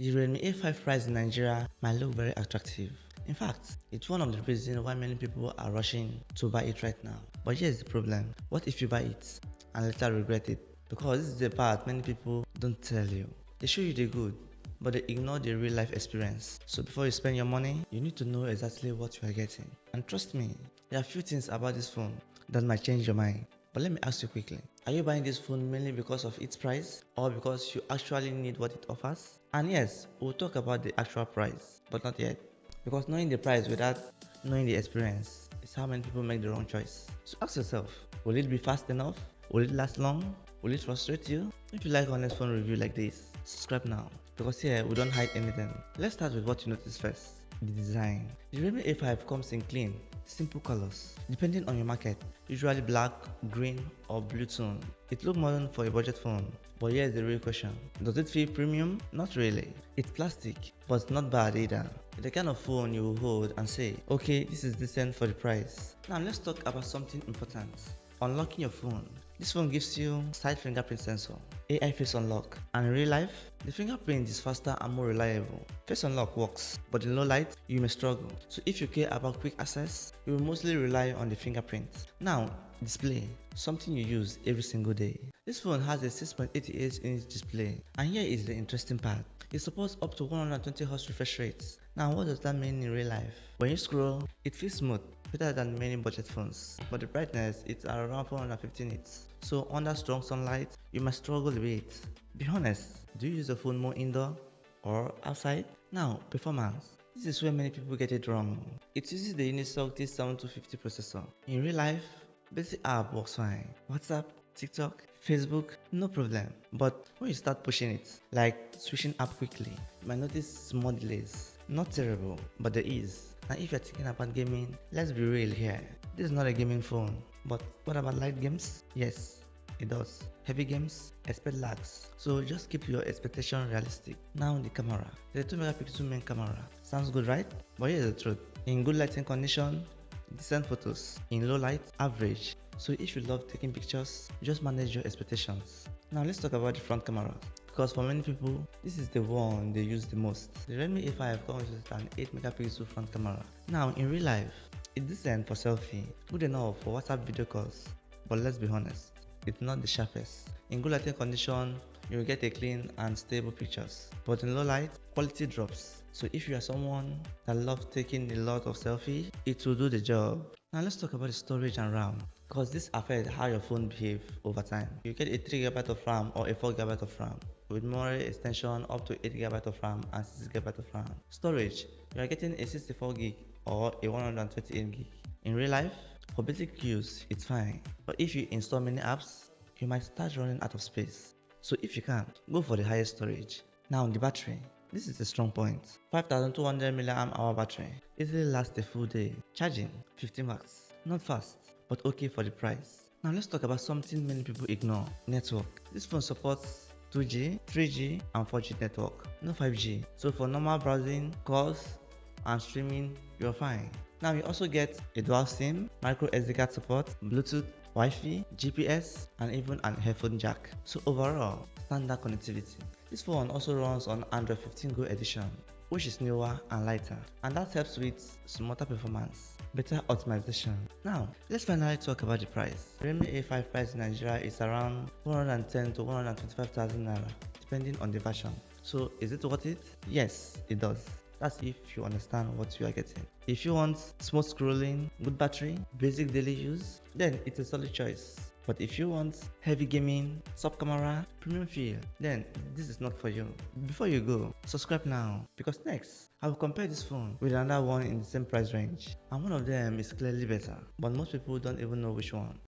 The Redmi A5 price in Nigeria might look very attractive. In fact, it's one of the reasons why many people are rushing to buy it right now. But here's the problem. What if you buy it and later regret it? Because this is the part many people don't tell you. They show you the good, but they ignore the real life experience. So before you spend your money, you need to know exactly what you are getting. And trust me, there are a few things about this phone that might change your mind. But let me ask you quickly, are you buying this phone mainly because of its price or because you actually need what it offers? And yes, we'll talk about the actual price, but not yet. Because knowing the price without knowing the experience is how many people make the wrong choice. So ask yourself, will it be fast enough? Will it last long? Will it frustrate you? If you like honest phone review like this, subscribe now. Because here we don't hide anything. Let's start with what you notice first. The design. The Redmi A5 comes in clean, simple colors. Depending on your market, usually black, green or blue tone. It looks modern for a budget phone. But here's the real question. Does it feel premium? Not really. It's plastic, but it's not bad either. It's the kind of phone you will hold and say, okay, this is decent for the price. Now let's talk about something important. Unlocking your phone. This phone gives you side fingerprint sensor, AI face unlock, and in real life, the fingerprint is faster and more reliable. Face unlock works, but in low light, you may struggle. So if you care about quick access, you will mostly rely on the fingerprint. Now, display, something you use every single day. This phone has a 6.88-inch display, and here is the interesting part. It supports up to 120Hz refresh rates. Now what does that mean in real life? When you scroll, it feels smooth, better than many budget phones, but the brightness is around 450 nits. So under strong sunlight, you might struggle a bit. Be honest, do you use the phone more indoor or outside? Now, performance. This is where many people get it wrong. It uses the Unisoc T7250 processor. In real life, basic app works fine. WhatsApp, TikTok, Facebook, no problem. But when you start pushing it, like switching app quickly, you might notice small delays. Not terrible, but there is. Now if you're thinking about gaming, let's be real here. This is not a gaming phone. But what about light games? Yes, it does. Heavy games, expect lags. So just keep your expectation realistic. Now the camera. The 2 megapixel main camera. Sounds good, right? But here's the truth. In good lighting condition, decent photos. In low light, average. So if you love taking pictures, just manage your expectations. Now let's talk about the front camera. Because for many people, this is the one they use the most. The Redmi A5 comes with an 8 megapixel front camera. Now in real life, it's decent for selfie, good enough for WhatsApp video calls. But let's be honest, it's not the sharpest. In good lighting condition, you will get a clean and stable pictures. But in low light, quality drops. So if you are someone that loves taking a lot of selfie, it will do the job. Now let's talk about the storage and RAM, because this affects how your phone behaves over time. You get a 3GB of RAM or a 4GB of RAM with memory extension up to 8GB of RAM and 6GB of RAM. Storage, you are getting a 64GB or a 128GB. In real life, for basic use, it's fine. But if you install many apps, you might start running out of space. So if you can, go for the highest storage. Now the battery. This is a strong point. 5200 mAh battery. Easily lasts a full day. Charging, 50 watts. Not fast, but okay for the price. Now let's talk about something many people ignore. Network. This phone supports 2G, 3G and 4G network. No 5G. So for normal browsing, calls and streaming, you're fine. Now you also get a dual SIM, micro SD card support, Bluetooth, Wi-Fi, GPS and even an headphone jack. So overall, standard connectivity. This phone also runs on Android 15 Go edition, which is newer and lighter, and that helps with smoother performance, better optimization. Now, let's finally talk about the price. Redmi A5 price in Nigeria is around 410 to 125,000 naira, depending on the version. So is it worth it? Yes, it does. That's if you understand what you are getting. If you want smooth scrolling, good battery, basic daily use, then it's a solid choice. But if you want heavy gaming, sub camera, premium feel, then this is not for you. Before you go, subscribe now, because next I will compare this phone with another one in the same price range, and one of them is clearly better, but most people don't even know which one.